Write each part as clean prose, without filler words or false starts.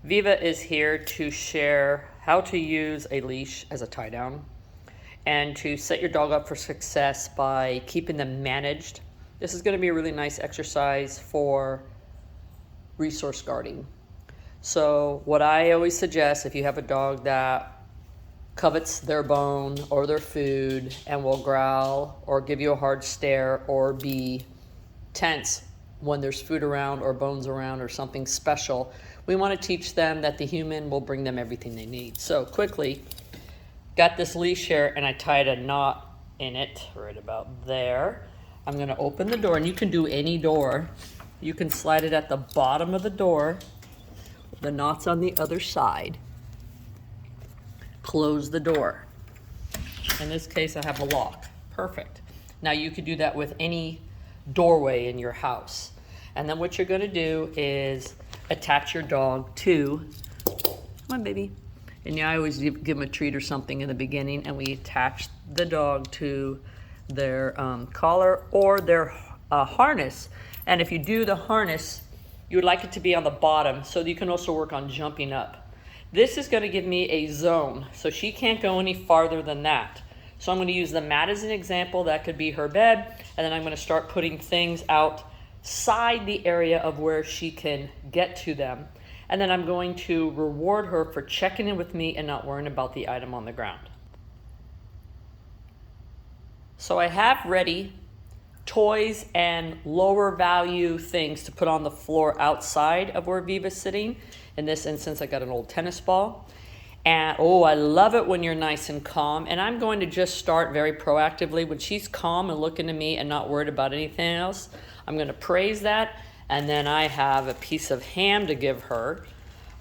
Viva is here to share how to use a leash as a tie down and to set your dog up for success by keeping them managed. This is going to be a really nice exercise for resource guarding. So what I always suggest, if you have a dog that covets their bone or their food and will growl or give you a hard stare or be tense when there's food around or bones around or something special, we want to teach them that the human will bring them everything they need. So quickly, got this leash here and I tied a knot in it right about there. I'm going to open the door, and you can do any door. You can slide it at the bottom of the door. The knot's on the other side. Close the door. In this case, I have a lock. Perfect. Now you could do that with any doorway in your house. And then what you're going to do is attach your dog to, come on baby. And I always give them a treat or something in the beginning, and we attach the dog to their collar or their harness. And if you do the harness, you would like it to be on the bottom so that you can also work on jumping up. This is going to give me a zone, so she can't go any farther than that. So I'm going to use the mat as an example. That could be her bed, and then I'm going to start putting things outside the area of where she can get to them. And then I'm going to reward her for checking in with me and not worrying about the item on the ground. So I have ready toys and lower value things to put on the floor outside of where Viva's sitting. In this instance, I got an old tennis ball. And oh, I love it when you're nice and calm. And I'm going to just start very proactively. When she's calm and looking at me and not worried about anything else, I'm going to praise that. And then I have a piece of ham to give her.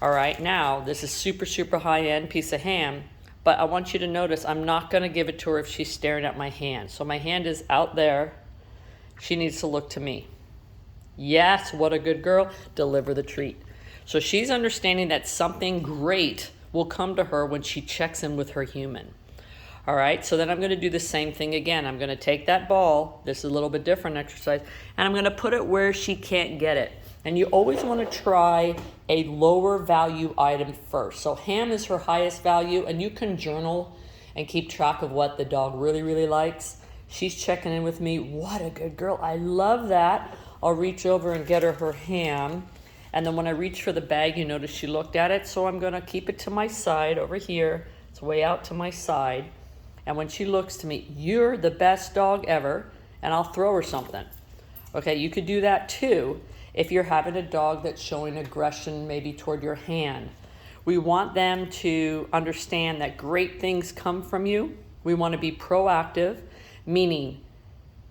All right, now this is super, super high-end piece of ham. But I want you to notice I'm not going to give it to her if she's staring at my hand. So my hand is out there. She needs to look to me. Yes, what a good girl. Deliver the treat. So she's understanding that something great will come to her when she checks in with her human. All right, so then I'm going to do the same thing again. I'm going to take that ball, this is a little bit different exercise, and I'm going to put it where she can't get it. And you always want to try a lower value item first. So ham is her highest value, and you can journal and keep track of what the dog really, really likes. She's checking in with me. What a good girl. I love that. I'll reach over and get her ham. And then when I reach for the bag, you notice she looked at it. So I'm going to keep it to my side over here. It's way out to my side. And when she looks to me, you're the best dog ever. And I'll throw her something. Okay, you could do that too if you're having a dog that's showing aggression maybe toward your hand. We want them to understand that great things come from you. We want to be proactive, meaning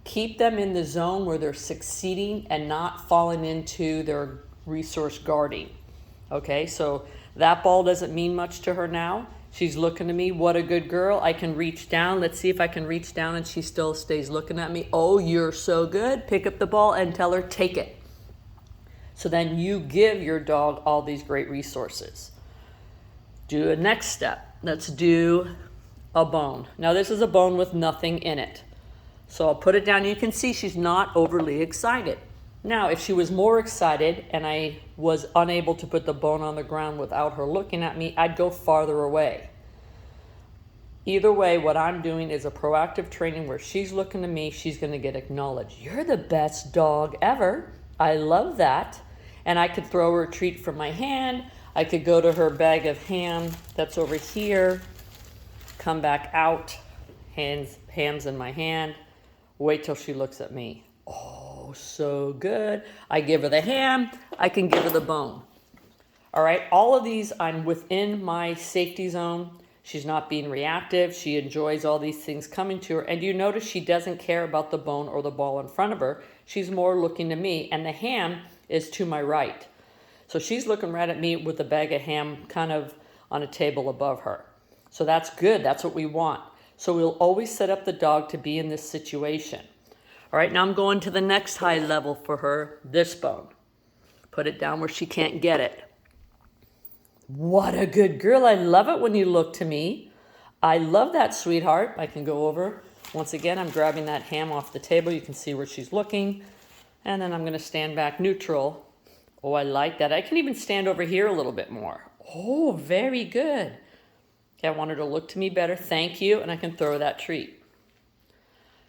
keep them in the zone where they're succeeding and not falling into their resource guarding. Okay, so that ball doesn't mean much to her now. She's looking at me. What a good girl. I can reach down. Let's see if I can reach down and she still stays looking at me. Oh, you're so good. Pick up the ball and tell her, take it. So then you give your dog all these great resources. Do a next step. Let's do a bone. Now this is a bone with nothing in it. So I'll put it down. You can see she's not overly excited. Now, if she was more excited and I was unable to put the bone on the ground without her looking at me, I'd go farther away. Either way, what I'm doing is a proactive training where she's looking to me, she's going to get acknowledged. You're the best dog ever. I love that. And I could throw her a treat from my hand. I could go to her bag of ham that's over here, come back out, ham's in my hand, wait till she looks at me. Oh, so good. I give her the ham, I can give her the bone. All right, all of these, I'm within my safety zone. She's not being reactive. She enjoys all these things coming to her. And you notice she doesn't care about the bone or the ball in front of her. She's more looking to me, and the ham is to my right. So she's looking right at me with the bag of ham kind of on a table above her. So that's good. That's what we want. So we'll always set up the dog to be in this situation. All right, now I'm going to the next high level for her, this bone. Put it down where she can't get it. What a good girl. I love it when you look to me. I love that, sweetheart. I can go over. Once again, I'm grabbing that ham off the table. You can see where she's looking. And then I'm going to stand back neutral. Oh, I like that. I can even stand over here a little bit more. Oh, very good. Okay, I want her to look to me better. Thank you. And I can throw that treat.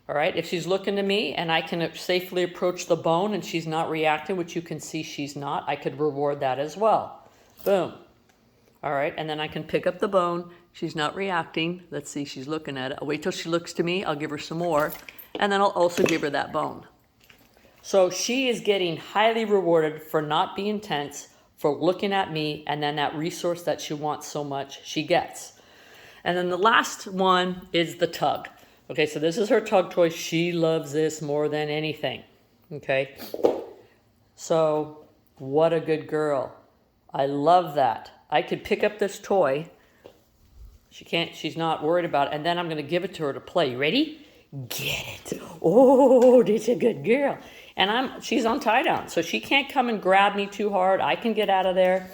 All right, if she's looking to me and I can safely approach the bone and she's not reacting, which you can see she's not, I could reward that as well. Boom. All right, and then I can pick up the bone. She's not reacting. Let's see, she's looking at it. I'll wait till she looks to me. I'll give her some more. And then I'll also give her that bone. So she is getting highly rewarded for not being tense, for looking at me, and then that resource that she wants so much, she gets. And then the last one is the tug. Okay, so this is her tug toy. She loves this more than anything. Okay, so what a good girl. I love that. I could pick up this toy. She's not worried about it. And then I'm going to give it to her to play. You ready? Get it. Oh, that's a good girl. And she's on tie down, so she can't come and grab me too hard. I can get out of there.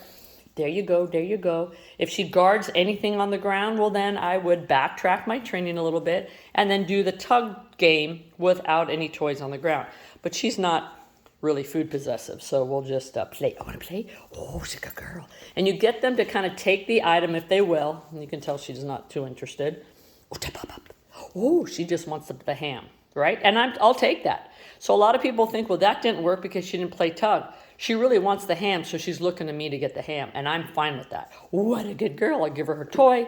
There you go, there you go. If she guards anything on the ground, well then I would backtrack my training a little bit and then do the tug game without any toys on the ground. But she's not really food possessive, so we'll just play. I want to play? Oh, she's a good girl. And you get them to kind of take the item if they will. And you can tell she's not too interested. Oh, tap up. Oh, she just wants the ham, right? And I'll take that. So a lot of people think, well, that didn't work because she didn't play tug. She really wants the ham, so she's looking to me to get the ham, and I'm fine with that. What a good girl. I give her toy.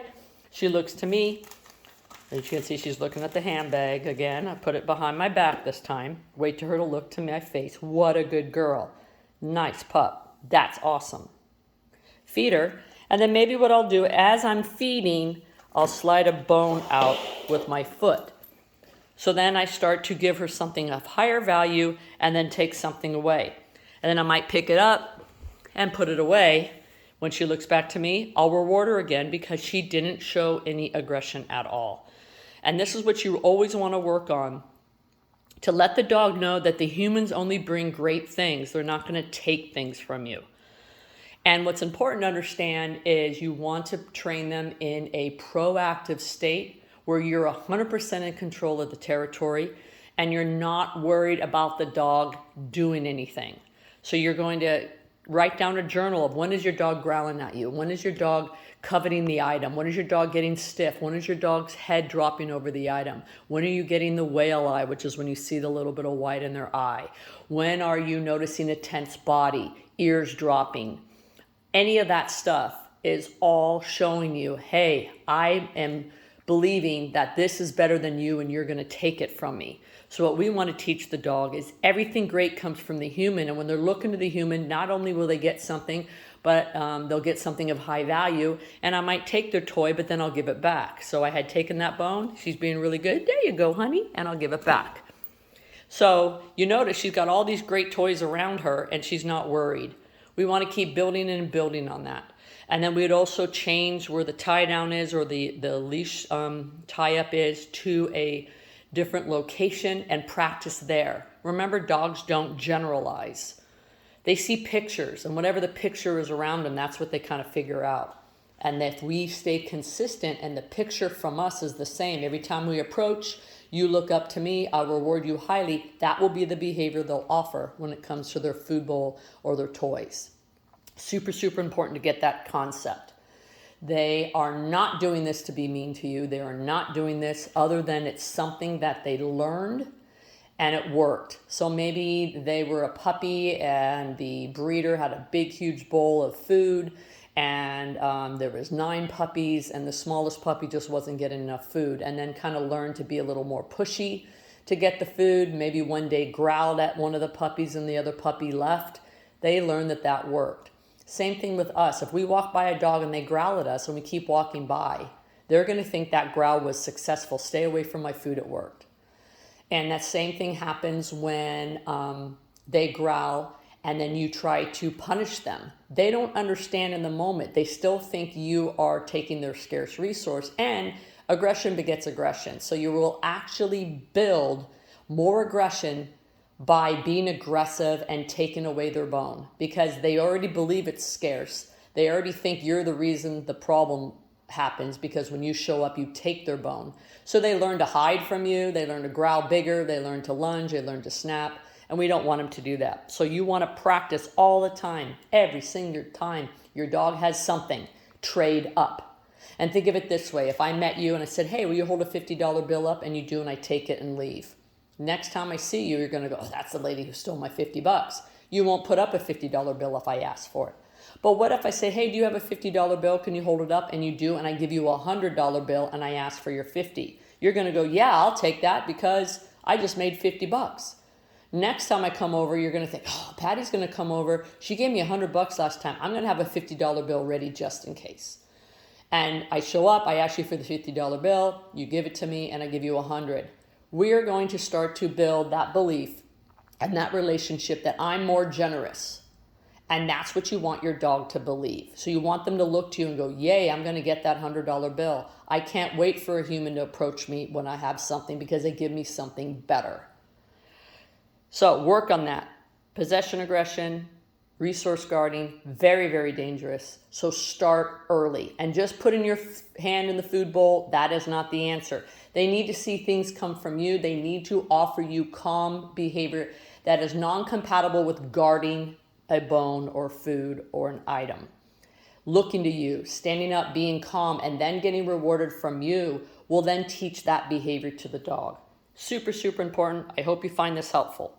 She looks to me. As you can see, she's looking at the handbag again. I put it behind my back this time. Wait for her to look to my face. What a good girl. Nice pup. That's awesome. Feed her, and then maybe what I'll do, as I'm feeding, I'll slide a bone out with my foot. So then I start to give her something of higher value and then take something away. And then I might pick it up and put it away. When she looks back to me, I'll reward her again because she didn't show any aggression at all. And this is what you always want to work on, to let the dog know that the humans only bring great things. They're not going to take things from you. And what's important to understand is you want to train them in a proactive state where you're 100% in control of the territory and you're not worried about the dog doing anything. So you're going to write down a journal of when is your dog growling at you? When is your dog coveting the item? When is your dog getting stiff? When is your dog's head dropping over the item? When are you getting the whale eye, which is when you see the little bit of white in their eye? When are you noticing a tense body, ears dropping? Any of that stuff is all showing you, hey, I am believing that this is better than you and you're going to take it from me. So what we want to teach the dog is everything great comes from the human. And when they're looking to the human, not only will they get something, but they'll get something of high value. And I might take their toy, but then I'll give it back. So I had taken that bone. She's being really good. There you go, honey. And I'll give it back. So you notice she's got all these great toys around her and she's not worried. We want to keep building and building on that. And then we'd also change where the tie down is or the leash tie up is to a different location and practice there. Remember, dogs don't generalize. They see pictures, and whatever the picture is around them, that's what they kind of figure out. And if we stay consistent and the picture from us is the same, every time we approach, you look up to me, I'll reward you highly, that will be the behavior they'll offer when it comes to their food bowl or their toys. Super, super important to get that concept. They are not doing this to be mean to you. They are not doing this other than it's something that they learned and it worked. So maybe they were a puppy and the breeder had a big, huge bowl of food and there was 9 puppies and the smallest puppy just wasn't getting enough food, and then kind of learned to be a little more pushy to get the food. Maybe one day growled at one of the puppies and the other puppy left. They learned that that worked. Same thing with us. If we walk by a dog and they growl at us and we keep walking by, they're going to think that growl was successful. Stay away from my food, it worked. And that same thing happens when they growl and then you try to punish them. They don't understand in the moment. They still think you are taking their scarce resource, and aggression begets aggression. So you will actually build more aggression by being aggressive and taking away their bone, because they already believe it's scarce. They already think you're the reason the problem happens, because when you show up, you take their bone. So they learn to hide from you. They learn to growl bigger. They learn to lunge. They learn to snap. And we don't want them to do that. So you want to practice all the time, every single time your dog has something, trade up. And think of it this way. If I met you and I said, hey, will you hold a $50 bill up? And you do, and I take it and leave. Next time I see you, you're going to go, oh, that's the lady who stole my $50. You won't put up a $50 bill if I ask for it. But what if I say, hey, do you have a $50 bill? Can you hold it up? And you do, and I give you a $100 bill and I ask for your 50. You're going to go, yeah, I'll take that because I just made $50. Next time I come over, you're going to think, oh, Patty's going to come over. She gave me $100 last time. I'm going to have a $50 bill ready just in case. And I show up, I ask you for the $50 bill, you give it to me, and I give you 100. We are going to start to build that belief and that relationship that I'm more generous. And that's what you want your dog to believe. So you want them to look to you and go, yay, I'm going to get that $100 bill. I can't wait for a human to approach me when I have something because they give me something better. So work on that. Possession aggression, resource guarding, very, very dangerous. So start early. And just putting your hand in the food bowl, that is not the answer. They need to see things come from you. They need to offer you calm behavior that is non-compatible with guarding a bone or food or an item. Looking to you, standing up, being calm, and then getting rewarded from you will then teach that behavior to the dog. Super, super important. I hope you find this helpful.